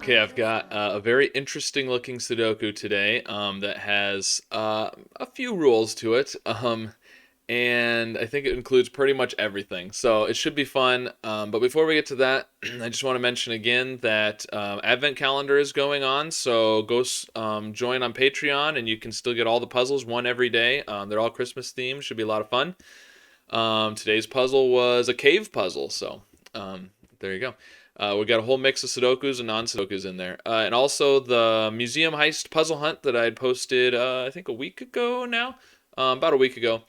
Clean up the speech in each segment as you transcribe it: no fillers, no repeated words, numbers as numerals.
Okay, I've got a very interesting looking Sudoku today that has a few rules to it. And I think it includes pretty much everything. So it should be fun. But before we get to that, I just want to mention again that Advent Calendar is going on. So go join on Patreon and you can still get all the puzzles, one every day. They're all Christmas themed. Should be a lot of fun. Today's puzzle was a cave puzzle. So there you go. We got a whole mix of Sudokus and non-Sudokus in there. And also the Museum Heist Puzzle Hunt that I had posted, I think a week ago now. About a week ago.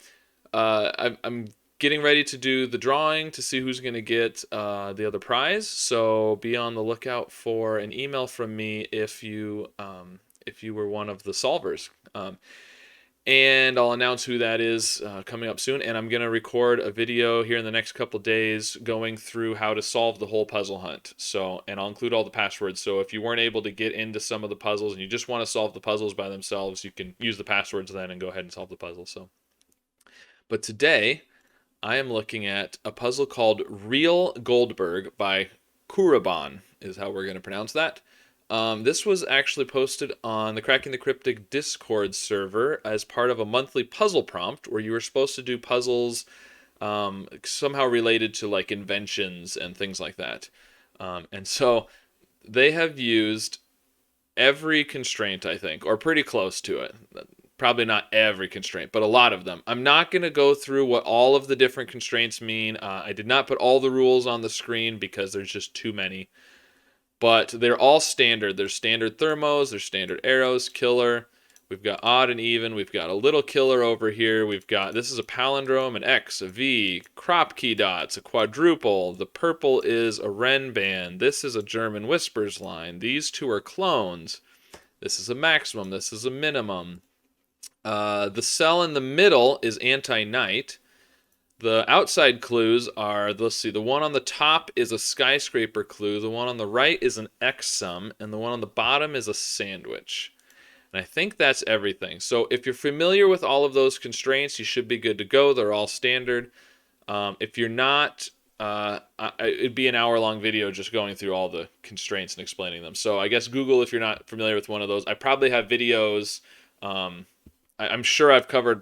I'm getting ready to do the drawing to see who's going to get the other prize. So be on the lookout for an email from me if you were one of the solvers. And I'll announce who that is coming up soon. And I'm going to record a video here in the next couple days going through how to solve the whole puzzle hunt. So, and I'll include all the passwords. So if you weren't able to get into some of the puzzles and you just want to solve the puzzles by themselves, you can use the passwords then and go ahead and solve the puzzle. So, but today I am looking at a puzzle called Real Goldberg by Kuraban, is how we're going to pronounce that. This was actually posted on the Cracking the Cryptic Discord server as part of a monthly puzzle prompt where you were supposed to do puzzles somehow related to like inventions and things like that. And so they have used every constraint, I think, or pretty close to it. Probably not every constraint, but a lot of them. I'm not going to go through what all of the different constraints mean. I did not put all the rules on the screen because there's just too many. But they're all standard. There's standard thermos, there's standard arrows, killer. We've got odd and even. We've got a little killer over here. We've got, this is a palindrome, an X, a V, crop key dots, a quadruple. The purple is a Ren band. This is a German whispers line. These two are clones. This is a maximum. This is a minimum. The cell in the middle is anti-night. The outside clues are, let's see, the one on the top is a skyscraper clue, the one on the right is an X-sum, and the one on the bottom is a sandwich. And I think that's everything. So if you're familiar with all of those constraints, you should be good to go. They're all standard. If you're not, it'd be an hour-long video just going through all the constraints and explaining them. So I guess Google if you're not familiar with one of those. I probably have videos. I'm sure I've covered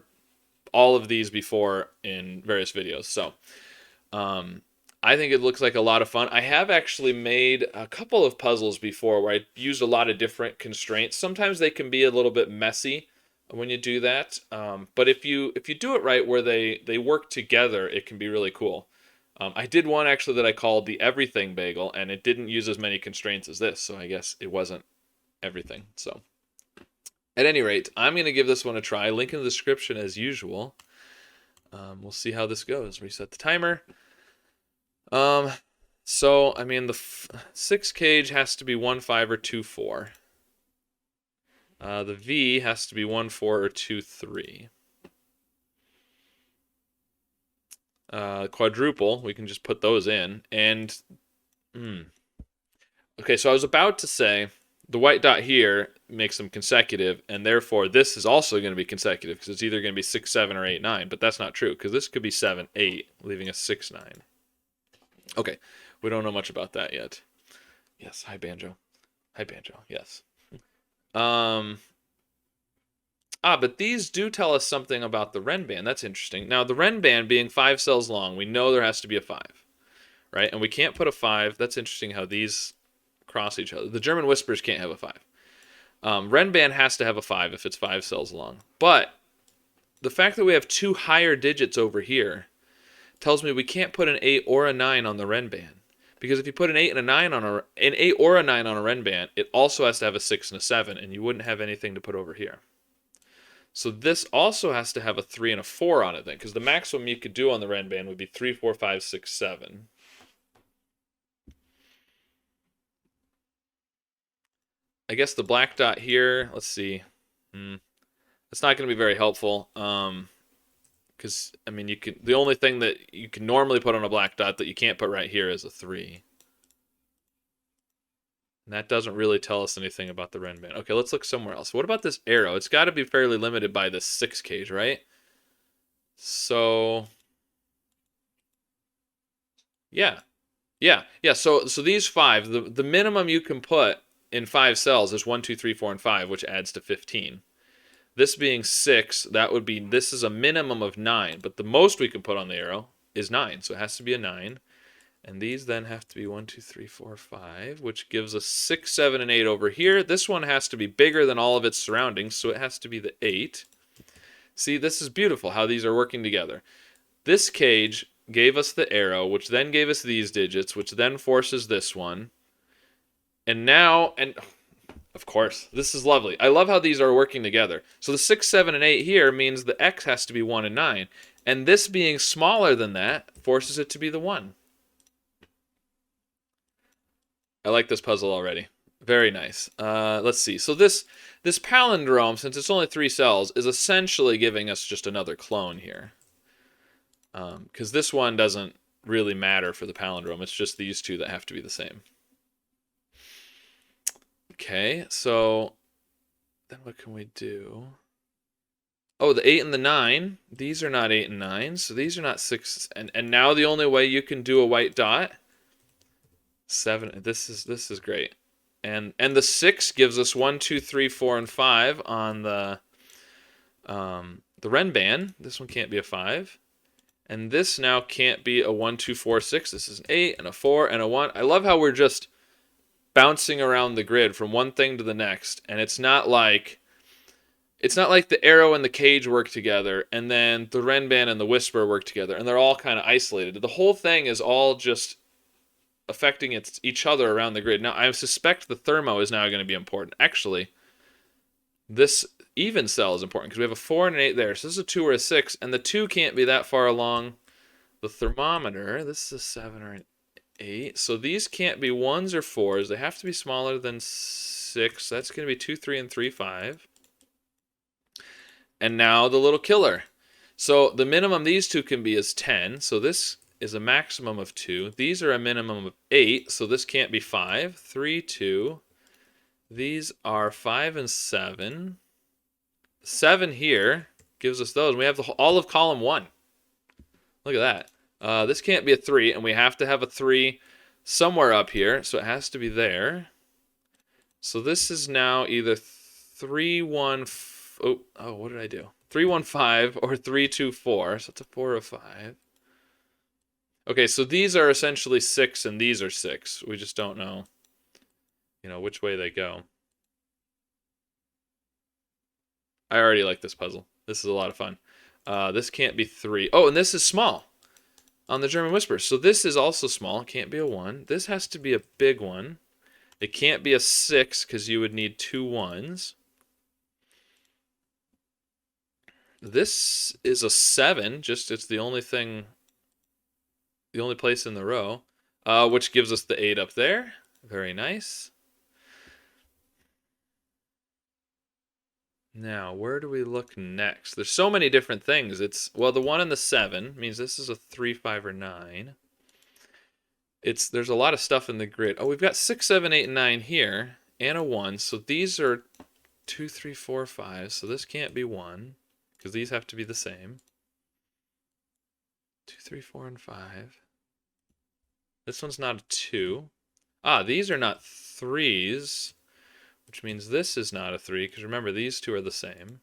all of these before in various videos. So I think it looks like a lot of fun. I have actually made a couple of puzzles before where I used a lot of different constraints. Sometimes they can be a little bit messy when you do that. But if you do it right where they work together, it can be really cool. I did one actually that I called the everything bagel, and it didn't use as many constraints as this. So I guess it wasn't everything. So at any rate, I'm going to give this one a try. Link in the description as usual. We'll see how this goes. Reset the timer. So, I mean, the 6 cage has to be 1-5 or 2-4. The V has to be 1-4 or 2-3. Quadruple, we can just put those in. And, okay, so I was about to say the white dot here makes them consecutive, and therefore this is also going to be consecutive because it's either going to be 6, 7, or 8, 9. But that's not true because this could be 7, 8, leaving us 6, 9. Okay, we don't know much about that yet. Yes, hi Banjo. Hi Banjo. Yes. But these do tell us something about the Ren band. That's interesting. Now the Ren band being 5 cells long, we know there has to be a 5, right? And we can't put a 5. That's interesting how these cross each other. The German whispers can't have a 5. Ren band has to have a 5 if it's 5 cells long. But the fact that we have 2 higher digits over here tells me we can't put an 8 or a 9 on the Ren band. Because if you put an 8 and a 9 on an 8 or a 9 on a Ren band, it also has to have a 6 and a 7, and you wouldn't have anything to put over here. So this also has to have a 3 and a 4 on it then, because the maximum you could do on the Ren band would be 3, 4, 5, 6, 7. I guess the black dot here, let's see. It's not going to be very helpful. Because, I mean, the only thing that you can normally put on a black dot that you can't put right here is a 3. And that doesn't really tell us anything about the Ren band. Okay, let's look somewhere else. What about this arrow? It's got to be fairly limited by this 6 cage, right? So, yeah. So these 5, the minimum you can put in 5 cells, there's 1, 2, 3, 4, and 5, which adds to 15. This being 6, that would be, this is a minimum of 9, but the most we can put on the arrow is 9, so it has to be a 9. And these then have to be 1, 2, 3, 4, 5, which gives us 6, 7, and 8 over here. This one has to be bigger than all of its surroundings, so it has to be the 8. See, this is beautiful how these are working together. This cage gave us the arrow, which then gave us these digits, which then forces this one. And now, and of course, this is lovely. I love how these are working together. So the 6, 7, and 8 here means the x has to be 1 and 9. And this being smaller than that forces it to be the 1. I like this puzzle already. Very nice. Let's see. So this palindrome, since it's only 3 cells, is essentially giving us just another clone here. Because this one doesn't really matter for the palindrome. It's just these two that have to be the same. Okay, so then what can we do? Oh, the 8 and the 9. These are not 8 and 9, so these are not 6. And now the only way you can do a white dot... 7. This is great, and the 6 gives us 1, 2, 3, 4, and 5 on the Renban. This one can't be a 5, and this now can't be a 1, 2, 4, 6. This is an 8 and a 4 and a 1. I love how we're just bouncing around the grid from one thing to the next, and it's not like the arrow and the cage work together, and then the Renban and the Whisper work together, and they're all kind of isolated. The whole thing is all just affecting each other around the grid. Now, I suspect the thermo is now going to be important. Actually, this even cell is important because we have a 4 and an 8 there. So this is a 2 or a 6, and the 2 can't be that far along the thermometer. This is a 7 or an 8. So these can't be 1s or 4s. They have to be smaller than 6. That's going to be 2, 3, and 3, 5. And now the little killer. So the minimum these two can be is 10. So this is a maximum of 2. These are a minimum of 8, so this can't be 5. 3, 2. These are 5 and 7. 7 here gives us those. We have all of column 1. Look at that. This can't be a 3, and we have to have a 3 somewhere up here, so it has to be there. So this is now either 3, 1... Oh, what did I do? 3, 1, 5, or 3, 2, 4. So it's a 4 or 5. Okay, so these are essentially 6 and these are 6. We just don't know, which way they go. I already like this puzzle. This is a lot of fun. This can't be 3. Oh, and this is small on the German Whisper. So this is also small. It can't be a 1. This has to be a big one. It can't be a 6 because you would need 2 1s. This is a 7. It's the only thing... the only place in the row, which gives us the 8 up there. Very nice. Now, where do we look next? There's so many different things. Well, the 1 and the 7 means this is a 3, 5, or 9. There's a lot of stuff in the grid. Oh, we've got 6, 7, 8, and 9 here, and a 1. So these are 2, 3, 4, 5. So this can't be 1, because these have to be the same. 2, 3, 4, and 5. This one's not a 2. These are not 3s, which means this is not a 3, because remember, these two are the same.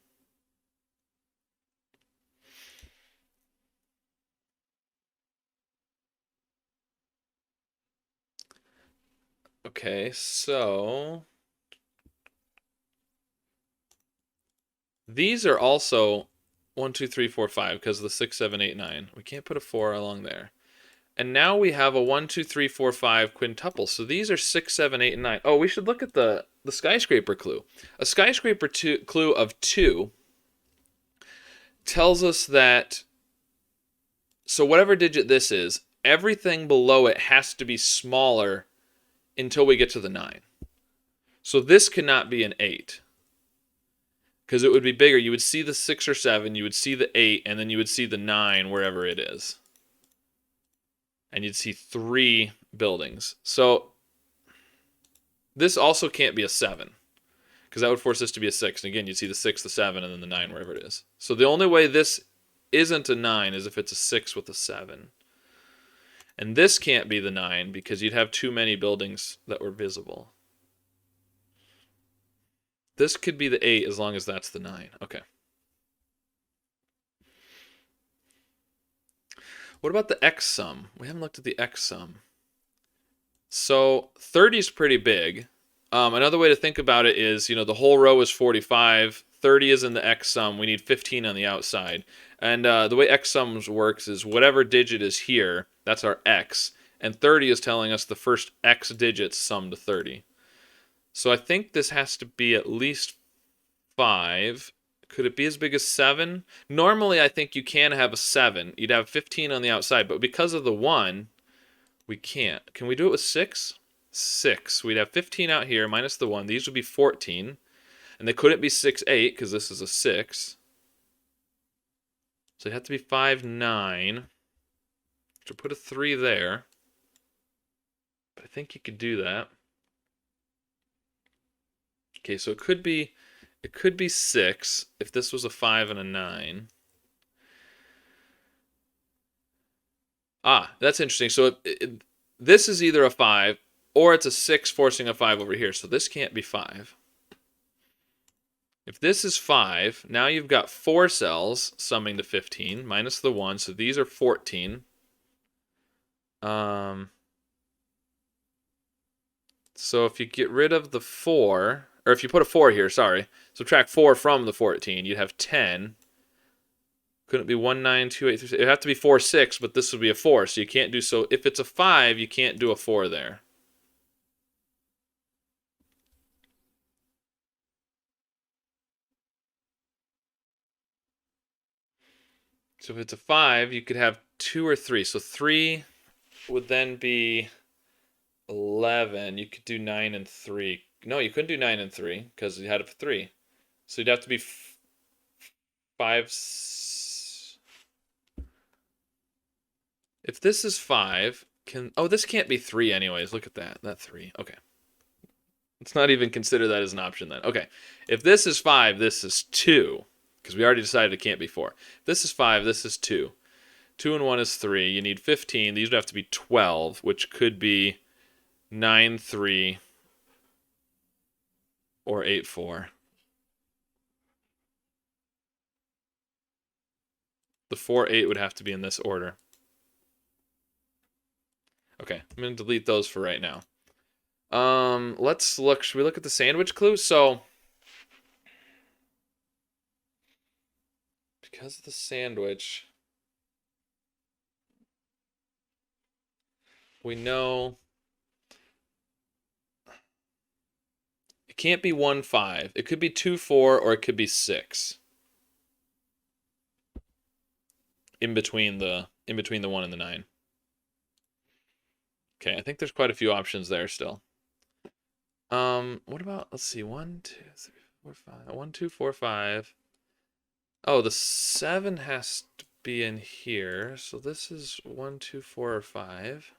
Okay, so... these are also 1, 2, 3, 4, 5, because of the 6, 7, 8, 9. We can't put a 4 along there. And now we have a 1, 2, 3, 4, 5 quintuple. So these are 6, 7, 8, and 9. Oh, we should look at the skyscraper clue. A skyscraper clue of 2 tells us that, so whatever digit this is, everything below it has to be smaller until we get to the 9. So this cannot be an 8. Because it would be bigger. You would see the 6 or 7, you would see the 8, and then you would see the 9 wherever it is. And you'd see 3 buildings. So this also can't be a 7, because that would force this to be a 6. And again, you'd see the 6, the 7, and then the 9 wherever it is. So the only way this isn't a 9 is if it's a 6 with a 7. And this can't be the 9 because you'd have too many buildings that were visible. This could be the 8 as long as that's the 9. Okay. What about the x sum? We haven't looked at the x sum. So 30 is pretty big. Another way to think about it is, the whole row is 45. 30 is in the x sum. We need 15 on the outside. And the way x sums works is whatever digit is here, that's our x. And 30 is telling us the first x digits sum to 30. So I think this has to be at least 5. Could it be as big as 7? Normally, I think you can have a 7. You'd have 15 on the outside, but because of the 1, we can't. Can we do it with 6? 6. We'd have 15 out here minus the 1. These would be 14. And they couldn't be 6, 8 because this is a 6. So it'd have to be 5, 9. So put a 3 there. But I think you could do that. Okay, so it could be 6 if this was a 5 and a 9. Ah, that's interesting. So this is either a 5 or it's a 6 forcing a 5 over here. So this can't be 5. If this is 5, now you've got 4 cells summing to 15 minus the 1. So these are 14. So if you get rid of the 4, or if you put a 4 here, sorry, subtract 4 from the 14, you'd have 10. Couldn't it be 1, 9, 2, 8, 3, 6? It'd have to be 4, 6, but this would be a 4, so you can't do so. If it's a 5, you can't do a 4 there. So if it's a 5, you could have 2 or 3. So 3 would then be 11. You could do 9 and 3. No, you couldn't do 9 and 3 because you had a 3. So you'd have to be 5. If this is 5, this can't be 3 anyways. Look at that. That 3. Okay. Let's not even consider that as an option then. Okay. If this is 5, this is 2. Because we already decided it can't be 4. If this is 5, this is 2. 2 and 1 is 3. You need 15. These would have to be 12, which could be 9, 3, or 8, 4. The 4, 8 would have to be in this order. Okay, I'm going to delete those for right now. Let's look. Should we look at the sandwich clue? So, because of the sandwich, we know it can't be 1, 5. It could be 2, 4, or it could be 6. In between the 1 and the 9. Okay, I think there's quite a few options there still. What about, let's see, 1, 2, 3, 4, 5. 1, 2, 4, 5. Oh, the 7 has to be in here. So this is 1, 2, 4, or 5.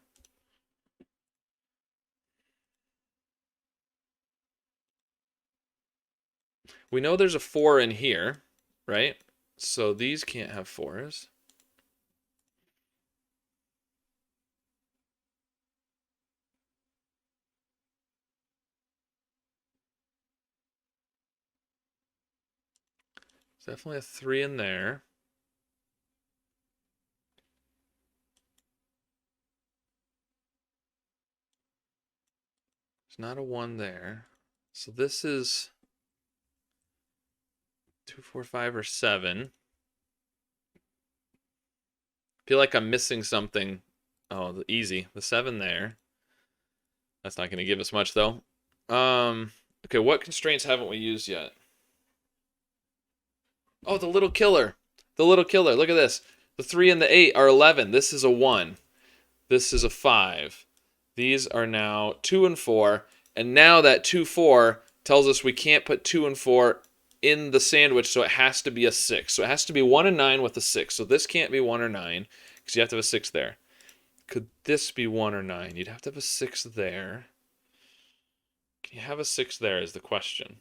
We know there's a 4 in here, right? So these can't have 4s. There's definitely a 3 in there. There's not a 1 there. So this is 2, 4, 5, or 7. Feel like I'm missing something. Oh, easy. The 7 there. That's not going to give us much, though. Okay, what constraints haven't we used yet? Oh, the little killer. The little killer. Look at this. The 3 and the 8 are 11. This is a 1. This is a 5. These are now 2 and 4. And now that 2, 4 tells us we can't put 2 and 4 in the sandwich, so it has to be a 6. So it has to be 1 and 9 with a 6. So this can't be 1 or 9 because you have to have a 6 there. Could this be 1 or 9? You'd have to have a 6 there. Can you have a 6 there is the question.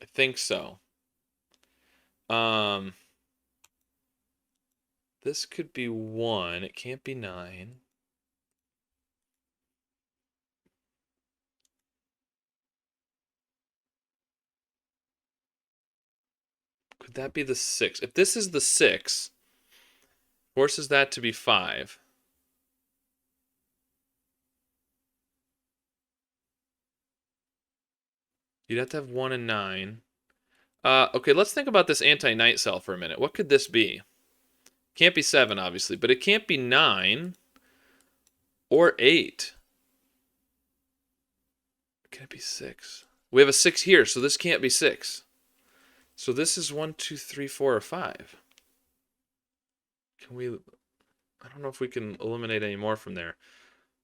I think so. This could be 1. It can't be 9. Could that be the 6? If this is the 6, forces that to be 5. You'd have to have 1 and 9. Okay, let's think about this anti-knight cell for a minute. What could this be? Can't be 7, obviously, but it can't be 9 or 8. Can it be 6? We have a 6 here, so this can't be 6. So this is 1, 2, 3, 4, or 5. Can we... I don't know if we can eliminate any more from there.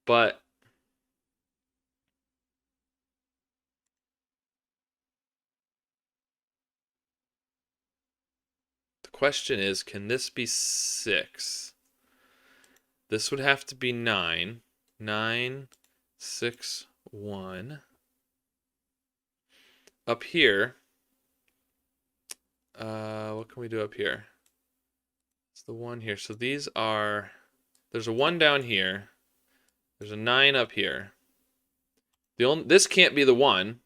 But... the question is, can this be 6? This would have to be 9. 9, 6, 1. Up here... what can we do up here? It's the 1 here. So these are... there's a 1 down here. There's a 9 up here. This can't be the 1,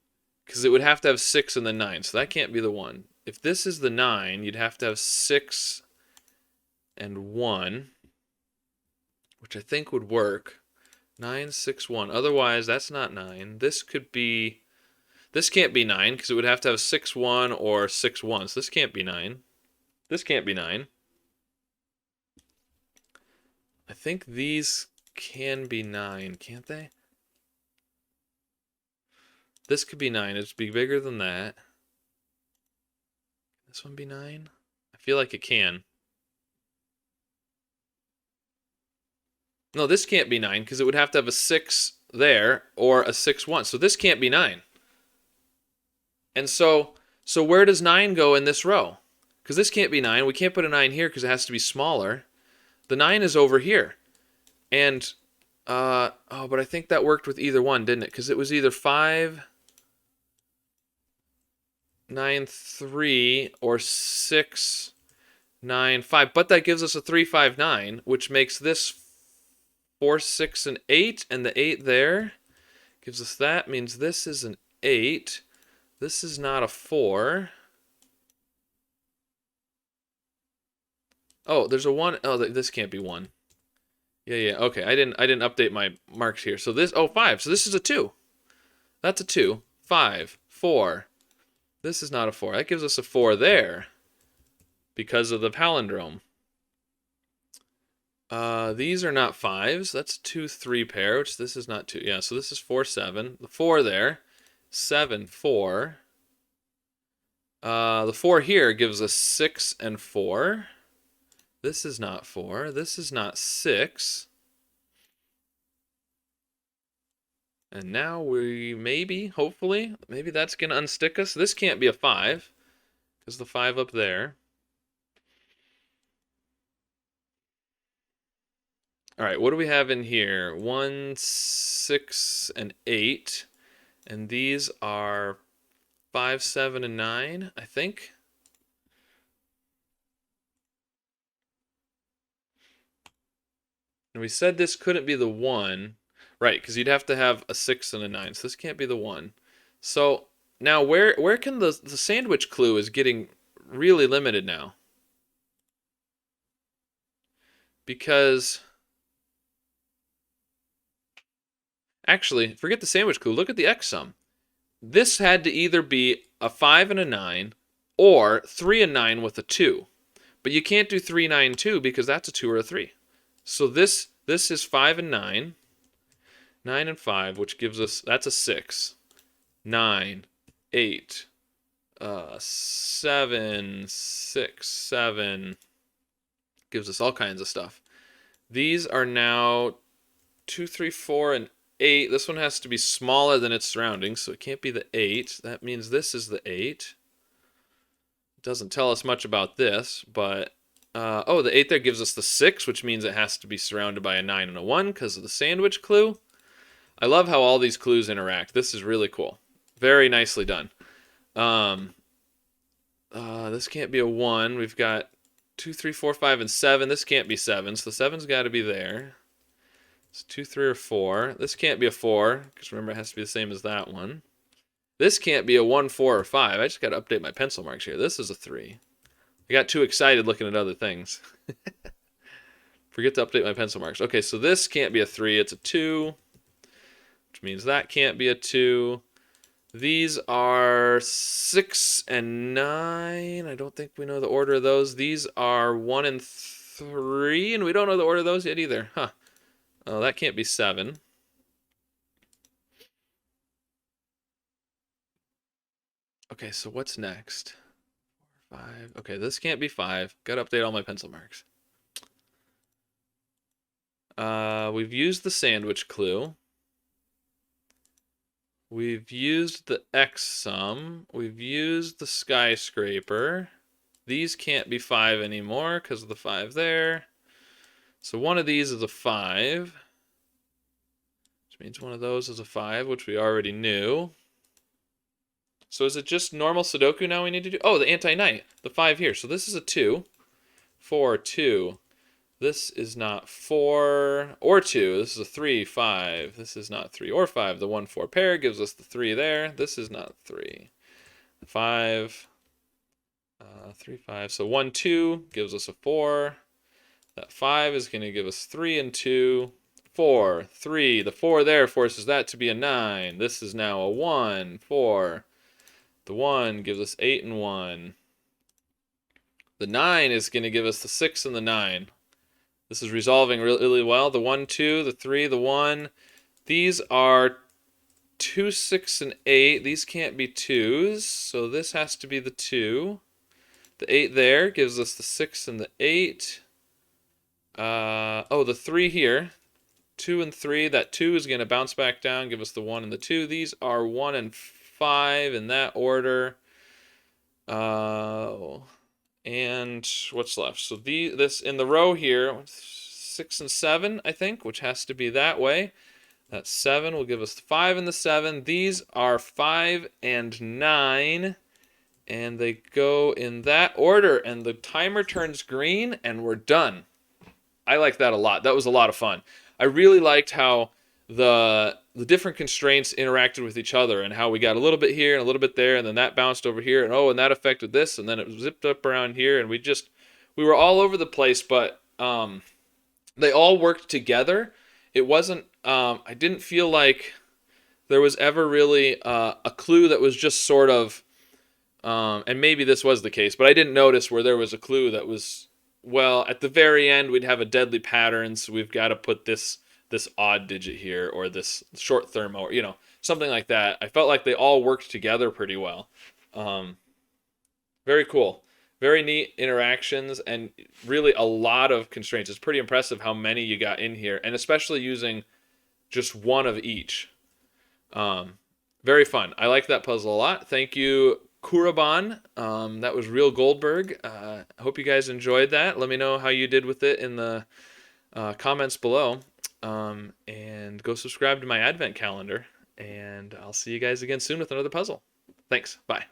because it would have to have 6 and the 9. So that can't be the 1. If this is the 9, you'd have to have 6 and 1, which I think would work. 9, 6, 1. Otherwise, that's not 9. This could be... this can't be 9, because it would have to have 6, 1 or 6, 1. So this can't be 9. This can't be 9. I think these can be 9, can't they? This could be 9. It'd be bigger than that. This one be 9? I feel like it can. No, this can't be 9, because it would have to have a 6 there or a 6, 1. So this can't be 9. And so where does 9 go in this row? Because this can't be 9. We can't put a 9 here because it has to be smaller. The 9 is over here. And, oh, but I think that worked with either one, didn't it? Because it was either 5, 9, 3, or 6, 9, 5. But that gives us a 3, 5, 9, which makes this 4, 6, and 8. And the 8 there gives us that. Means this is an 8. This is not a 4. Oh, there's a 1. Oh, this can't be 1. Yeah. Okay, I didn't update my marks here. So this, 5. So this is a 2. That's a 2. 5, 4. This is not a 4. That gives us a 4 there because of the palindrome. These are not 5s. That's 2, 3 pair, which this is not 2. Yeah, so this is 4, 7. The 4 there. 7, 4. The 4 here gives us 6 and 4. This is not 4. This is not 6. And now we hopefully, maybe that's going to unstick us. This can't be a 5, because the 5 up there. All right, what do we have in here? 1, 6, and 8. And these are 5, 7, and 9, I think. And we said this couldn't be the 1. Right, because you'd have to have a 6 and a 9. So this can't be the 1. So now where can the sandwich clue is getting really limited now? Because... actually, forget the sandwich clue. Look at the X sum. This had to either be a 5 and a 9 or 3 and 9 with a 2. But you can't do 3, 9, 2 because that's a 2 or a 3. So this is 5 and 9. 9 and 5, which gives us, that's a 6. 9, 8, 7, 6, 7. Gives us all kinds of stuff. These are now 2, 3, 4, and 8. This one has to be smaller than its surroundings, so it can't be the 8. That means this is the 8. It doesn't tell us much about this, but... the 8 there gives us the 6, which means it has to be surrounded by a 9 and a 1 because of the sandwich clue. I love how all these clues interact. This is really cool. Very nicely done. This can't be a 1. We've got 2, 3, 4, 5, and 7. This can't be 7, so the 7's got to be there. It's 2, 3, or 4. This can't be a 4, because remember it has to be the same as that one. This can't be a 1, 4, or 5. I just got to update my pencil marks here. This is a 3. I got too excited looking at other things. Forget to update my pencil marks. Okay, so this can't be a 3, it's a 2, which means that can't be a 2. These are 6 and 9. I don't think we know the order of those. These are 1 and 3, and we don't know the order of those yet either. Huh. Oh, that can't be 7. Okay, so what's next? 5. Okay, this can't be 5. Gotta update all my pencil marks. We've used the sandwich clue. We've used the X sum. We've used the skyscraper. These can't be 5 anymore because of the 5 there. So one of these is a 5. Which means one of those is a 5, which we already knew. So is it just normal Sudoku now we need to do? Oh, the anti-knight. The 5 here. So this is a 2. 4, 2. This is not 4 or 2. This is a 3, 5. This is not 3 or 5. The 1, 4 pair gives us the 3 there. This is not 3. 5, 3, 5. So 1, 2 gives us a 4. That 5 is going to give us 3 and 2. 4, 3. The 4 there forces that to be a 9. This is now a 1, 4. The 1 gives us 8 and 1. The 9 is going to give us the 6 and the 9. This is resolving really well. The 1, 2, the 3, the 1. These are 2, 6, and 8. These can't be 2s, so this has to be the 2. The 8 there gives us the 6 and the 8. Oh, the 3 here. 2 and 3. That 2 is going to bounce back down, give us the 1 and the 2. These are 1 and 5 in that order. And what's left? So this in the row here, 6 and 7, I think, which has to be that way. That 7 will give us the 5 and the 7. These are 5 and 9, and they go in that order. And the timer turns green, and we're done. I like that a lot. That was a lot of fun. I really liked how the different constraints interacted with each other, and how we got a little bit here and a little bit there, and then that bounced over here, and oh, and that affected this, and then it zipped up around here, and we were all over the place, but they all worked together. It wasn't I didn't feel like there was ever really a clue that was just sort of and maybe this was the case, but I didn't notice where there was a clue that was, well, at the very end we'd have a deadly pattern, so we've got to put this odd digit here, or this short thermo, or something like that. I felt like they all worked together pretty well. Very cool, very neat interactions, and really a lot of constraints. It's pretty impressive how many you got in here, and especially using just one of each. Very fun. I like that puzzle a lot. Thank you, Kuraban. That was Real Goldberg. I hope you guys enjoyed that. Let me know how you did with it in the comments below. And go subscribe to my advent calendar, and I'll see you guys again soon with another puzzle. Thanks. Bye.